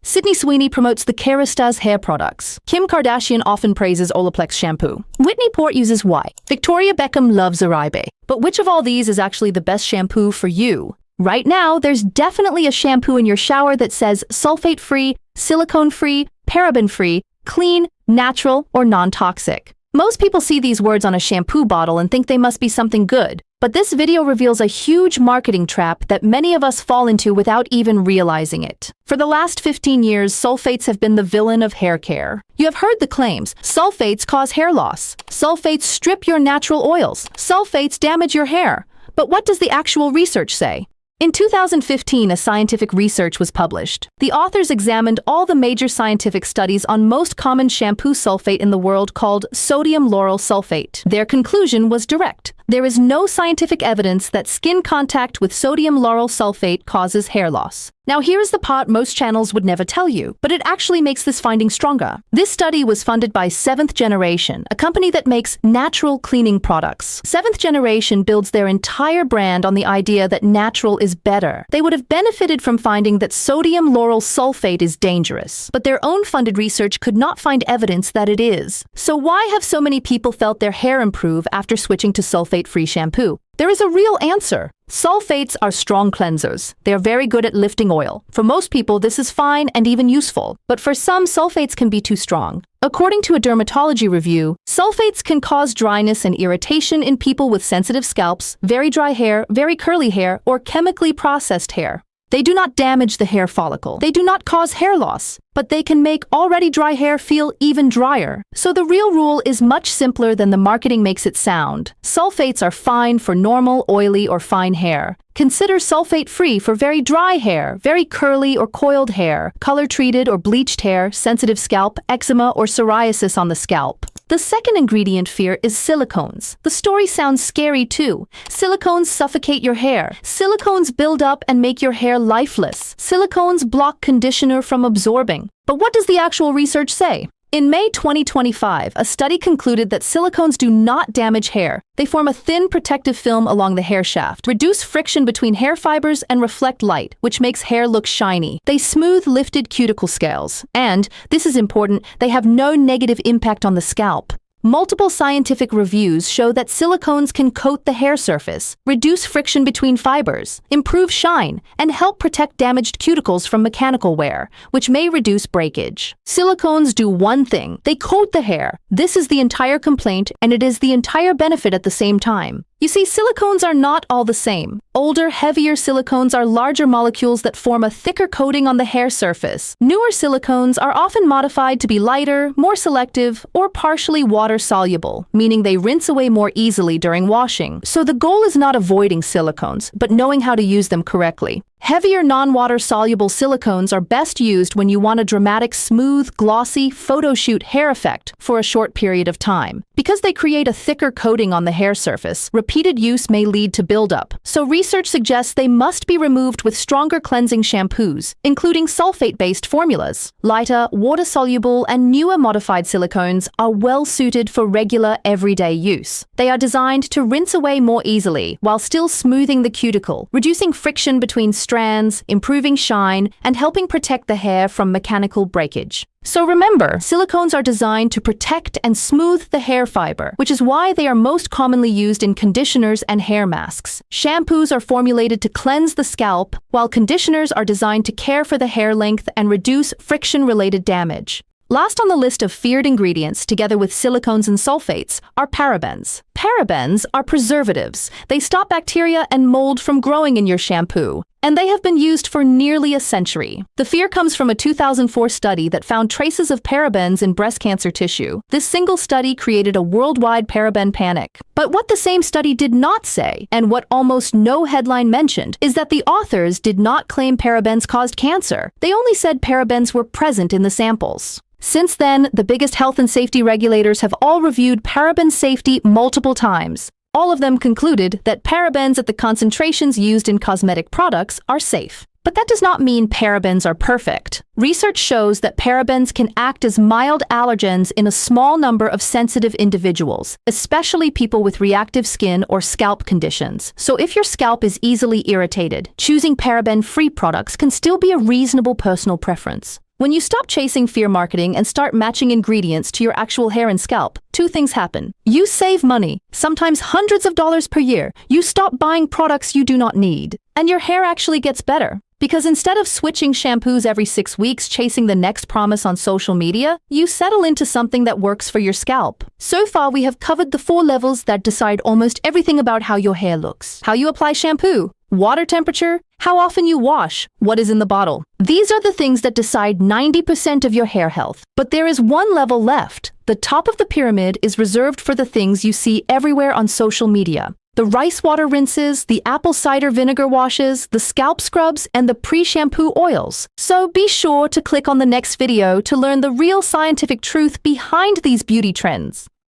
Sydney Sweeney promotes the Kerastase hair products. Kim Kardashian often praises Olaplex shampoo. Whitney Port uses Y. Victoria Beckham loves Aribe. But which of all these is actually the best shampoo for you? Right now, there's definitely a shampoo in your shower that says sulfate-free, silicone-free, paraben-free, clean, natural, or non-toxic. Most people see these words on a shampoo bottle and think they must be something good. But this video reveals a huge marketing trap that many of us fall into without even realizing it. For the last 15 years, sulfates have been the villain of hair care. You have heard the claims. Sulfates cause hair loss. Sulfates strip your natural oils. Sulfates damage your hair. But what does the actual research say? In 2015, a scientific research was published. The authors examined all the major scientific studies on most common shampoo sulfate in the world called sodium lauryl sulfate. Their conclusion was direct. There is no scientific evidence that skin contact with sodium lauryl sulfate causes hair loss. Now here is the part most channels would never tell you, but it actually makes this finding stronger. This study was funded by 7th Generation, a company that makes natural cleaning products. 7th Generation builds their entire brand on the idea that natural is better. They would have benefited from finding that sodium lauryl sulfate is dangerous, but their own funded research could not find evidence that it is. So why have so many people felt their hair improve after switching to sulfate-free shampoo? There is a real answer. Sulfates are strong cleansers. They are very good at lifting oil. For most people, this is fine and even useful. But for some, sulfates can be too strong. According to a dermatology review, sulfates can cause dryness and irritation in people with sensitive scalps, very dry hair, very curly hair, or chemically processed hair. They do not damage the hair follicle. They do not cause hair loss, but they can make already dry hair feel even drier. So the real rule is much simpler than the marketing makes it sound. Sulfates are fine for normal, oily, or fine hair. Consider sulfate-free for very dry hair, very curly or coiled hair, color-treated or bleached hair, sensitive scalp, eczema, or psoriasis on the scalp. The second ingredient fear is silicones. The story sounds scary too. Silicones suffocate your hair. Silicones build up and make your hair lifeless. Silicones block conditioner from absorbing. But what does the actual research say? In May 2025, a study concluded that silicones do not damage hair. They form a thin protective film along the hair shaft, reduce friction between hair fibers, and reflect light, which makes hair look shiny. They smooth lifted cuticle scales. And, this is important, they have no negative impact on the scalp. Multiple scientific reviews show that silicones can coat the hair surface, reduce friction between fibers, improve shine, and help protect damaged cuticles from mechanical wear, which may reduce breakage. Silicones do one thing: they coat the hair. This is the entire complaint, and it is the entire benefit at the same time. You see, silicones are not all the same. Older, heavier silicones are larger molecules that form a thicker coating on the hair surface. Newer silicones are often modified to be lighter, more selective, or partially water-soluble, meaning they rinse away more easily during washing. So the goal is not avoiding silicones, but knowing how to use them correctly. Heavier non-water-soluble silicones are best used when you want a dramatic, smooth, glossy, photo shoot hair effect for a short period of time. Because they create a thicker coating on the hair surface, repeated use may lead to buildup. So research suggests they must be removed with stronger cleansing shampoos, including sulfate-based formulas. Lighter, water-soluble, and newer modified silicones are well-suited for regular, everyday use. They are designed to rinse away more easily, while still smoothing the cuticle, reducing friction between strands, improving shine, and helping protect the hair from mechanical breakage. So remember, silicones are designed to protect and smooth the hair fiber, which is why they are most commonly used in conditioners and hair masks. Shampoos are formulated to cleanse the scalp, while conditioners are designed to care for the hair length and reduce friction-related damage. Last on the list of feared ingredients, together with silicones and sulfates, are parabens. Parabens are preservatives. They stop bacteria and mold from growing in your shampoo, and they have been used for nearly a century. The fear comes from a 2004 study that found traces of parabens in breast cancer tissue. This single study created a worldwide paraben panic. But what the same study did not say, and what almost no headline mentioned, is that the authors did not claim parabens caused cancer. They only said parabens were present in the samples. Since then, the biggest health and safety regulators have all reviewed paraben safety multiple times. All of them concluded that parabens at the concentrations used in cosmetic products are safe. But that does not mean parabens are perfect. Research shows that parabens can act as mild allergens in a small number of sensitive individuals, especially people with reactive skin or scalp conditions. So if your scalp is easily irritated, choosing paraben-free products can still be a reasonable personal preference. When you stop chasing fear marketing and start matching ingredients to your actual hair and scalp, two things happen. You save money, sometimes hundreds of dollars per year. You stop buying products you do not need. And your hair actually gets better. Because instead of switching shampoos every 6 weeks chasing the next promise on social media, you settle into something that works for your scalp. So far, we have covered the 4 levels that decide almost everything about how your hair looks. How you apply shampoo, water temperature, how often you wash, what is in the bottle. These are the things that decide 90% of your hair health. But there is one level left. The top of the pyramid is reserved for the things you see everywhere on social media. The rice water rinses, the apple cider vinegar washes, the scalp scrubs, and the pre-shampoo oils. So be sure to click on the next video to learn the real scientific truth behind these beauty trends.